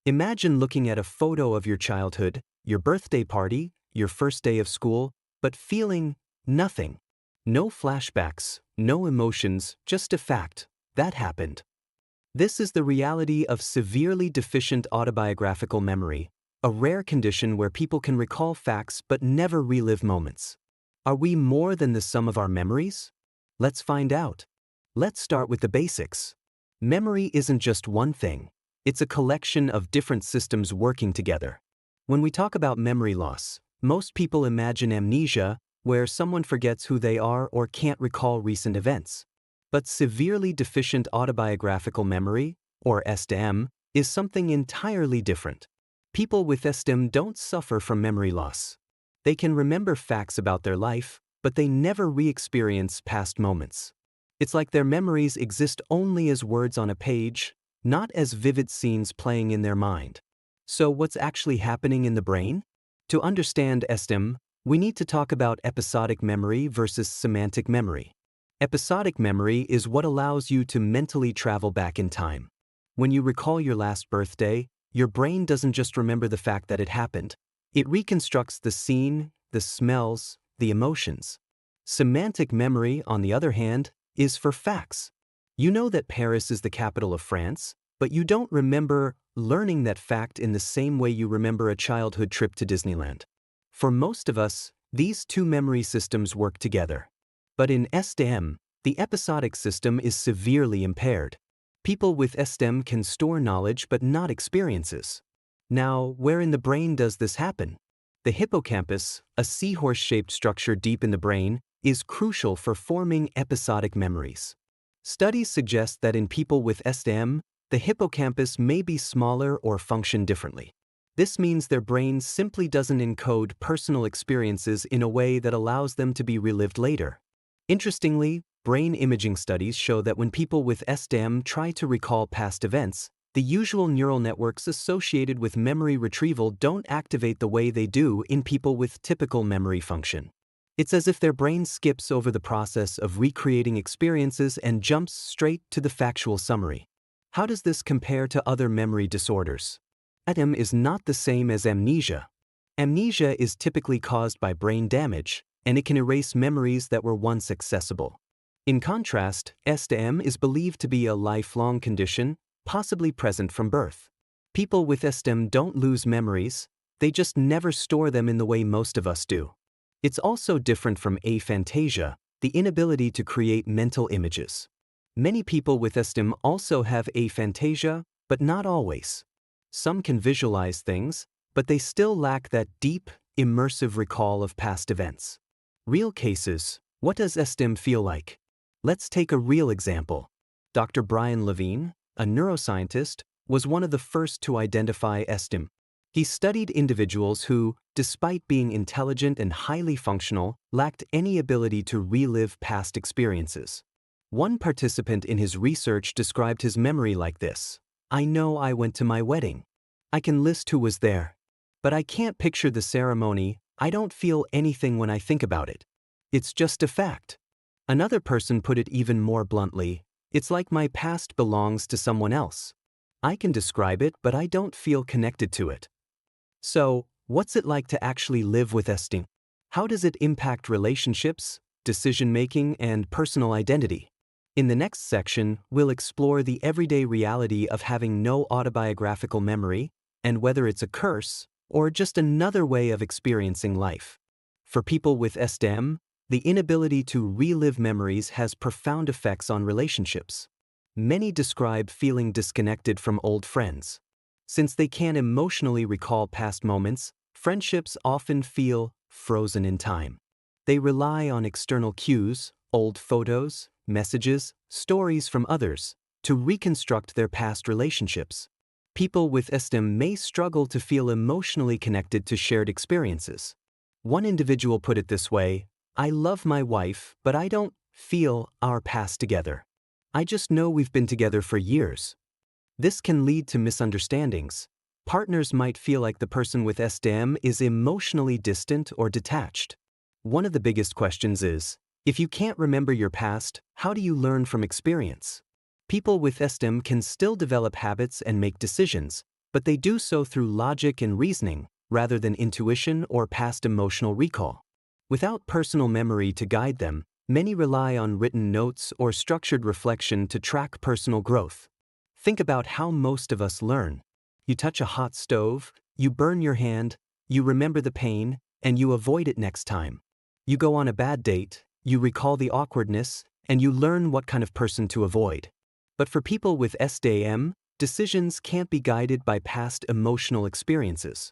Imagine looking at a photo of your childhood, your birthday party, your first day of school, but feeling nothing. No flashbacks, no emotions, just a fact. That happened. This is the reality of severely deficient autobiographical memory, a rare condition where people can recall facts but never relive moments. Are we more than the sum of our memories? Let's find out. Let's start with the basics. Memory isn't just one thing. It's a collection of different systems working together. When we talk about memory loss, most people imagine amnesia, where someone forgets who they are or can't recall recent events. But severely deficient autobiographical memory, or SDAM, is something entirely different. People with SDAM don't suffer from memory loss. They can remember facts about their life, but they never re-experience past moments. It's like their memories exist only as words on a page, not as vivid scenes playing in their mind. So what's actually happening in the brain? To understand SDAM, we need to talk about episodic memory versus semantic memory. Episodic memory is what allows you to mentally travel back in time. When you recall your last birthday, your brain doesn't just remember the fact that it happened. It reconstructs the scene, the smells, the emotions. Semantic memory, on the other hand, is for facts. You know that Paris is the capital of France, but you don't remember learning that fact in the same way you remember a childhood trip to Disneyland. For most of us, these two memory systems work together. But in SDAM, the episodic system is severely impaired. People with SDAM can store knowledge but not experiences. Now, where in the brain does this happen? The hippocampus, a seahorse-shaped structure deep in the brain, is crucial for forming episodic memories. Studies suggest that in people with SDAM, the hippocampus may be smaller or function differently. This means their brain simply doesn't encode personal experiences in a way that allows them to be relived later. Interestingly, brain imaging studies show that when people with SDAM try to recall past events, the usual neural networks associated with memory retrieval don't activate the way they do in people with typical memory function. It's as if their brain skips over the process of recreating experiences and jumps straight to the factual summary. How does this compare to other memory disorders? SDAM is not the same as amnesia. Amnesia is typically caused by brain damage, and it can erase memories that were once accessible. In contrast, SDAM is believed to be a lifelong condition, possibly present from birth. People with SDAM don't lose memories, they just never store them in the way most of us do. It's also different from aphantasia, the inability to create mental images. Many people with SDAM also have aphantasia, but not always. Some can visualize things, but they still lack that deep, immersive recall of past events. Real cases, what does SDAM feel like? Let's take a real example. Dr. Brian Levine, a neuroscientist, was one of the first to identify SDAM. He studied individuals who, despite being intelligent and highly functional, lacked any ability to relive past experiences. One participant in his research described his memory like this: "I know I went to my wedding. I can list who was there. But I can't picture the ceremony, I don't feel anything when I think about it. It's just a fact." Another person put it even more bluntly: "It's like my past belongs to someone else. I can describe it, but I don't feel connected to it." So, what's it like to actually live with SDAM? How does it impact relationships, decision-making, and personal identity? In the next section, we'll explore the everyday reality of having no autobiographical memory, and whether it's a curse or just another way of experiencing life. For people with SDAM, the inability to relive memories has profound effects on relationships. Many describe feeling disconnected from old friends. Since they can't emotionally recall past moments, friendships often feel frozen in time. They rely on external cues, old photos, messages, stories from others, to reconstruct their past relationships. People with SDAM may struggle to feel emotionally connected to shared experiences. One individual put it this way: "I love my wife, but I don't feel our past together. I just know we've been together for years." This can lead to misunderstandings. Partners might feel like the person with SDAM is emotionally distant or detached. One of the biggest questions is, if you can't remember your past, how do you learn from experience? People with SDAM can still develop habits and make decisions, but they do so through logic and reasoning, rather than intuition or past emotional recall. Without personal memory to guide them, many rely on written notes or structured reflection to track personal growth. Think about how most of us learn. You touch a hot stove, you burn your hand, you remember the pain, and you avoid it next time. You go on a bad date, you recall the awkwardness, and you learn what kind of person to avoid. But for people with SDAM, decisions can't be guided by past emotional experiences.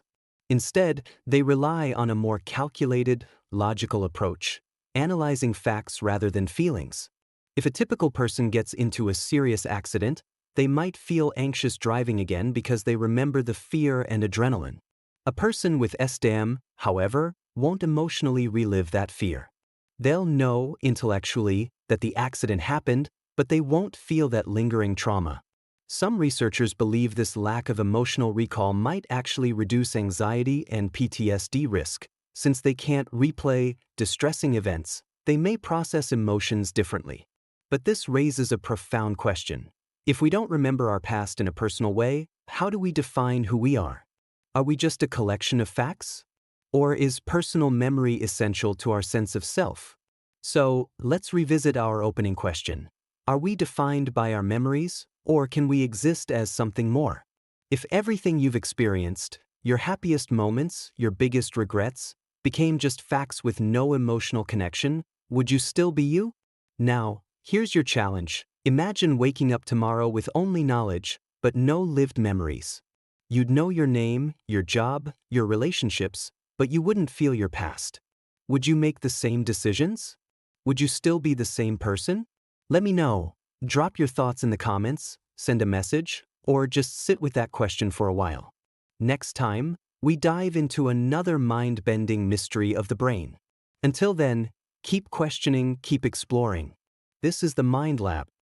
Instead, they rely on a more calculated, logical approach, analyzing facts rather than feelings. If a typical person gets into a serious accident, they might feel anxious driving again because they remember the fear and adrenaline. A person with SDAM, however, won't emotionally relive that fear. They'll know, intellectually, that the accident happened, but they won't feel that lingering trauma. Some researchers believe this lack of emotional recall might actually reduce anxiety and PTSD risk. Since they can't replay distressing events, they may process emotions differently. But this raises a profound question. If we don't remember our past in a personal way, how do we define who we are? Are we just a collection of facts? Or is personal memory essential to our sense of self? So, let's revisit our opening question. Are we defined by our memories, or can we exist as something more? If everything you've experienced, your happiest moments, your biggest regrets, became just facts with no emotional connection, would you still be you? Now, here's your challenge. Imagine waking up tomorrow with only knowledge, but no lived memories. You'd know your name, your job, your relationships, but you wouldn't feel your past. Would you make the same decisions? Would you still be the same person? Let me know. Drop your thoughts in the comments, send a message, or just sit with that question for a while. Next time, we dive into another mind-bending mystery of the brain. Until then, keep questioning, keep exploring. This is the Mind Lab.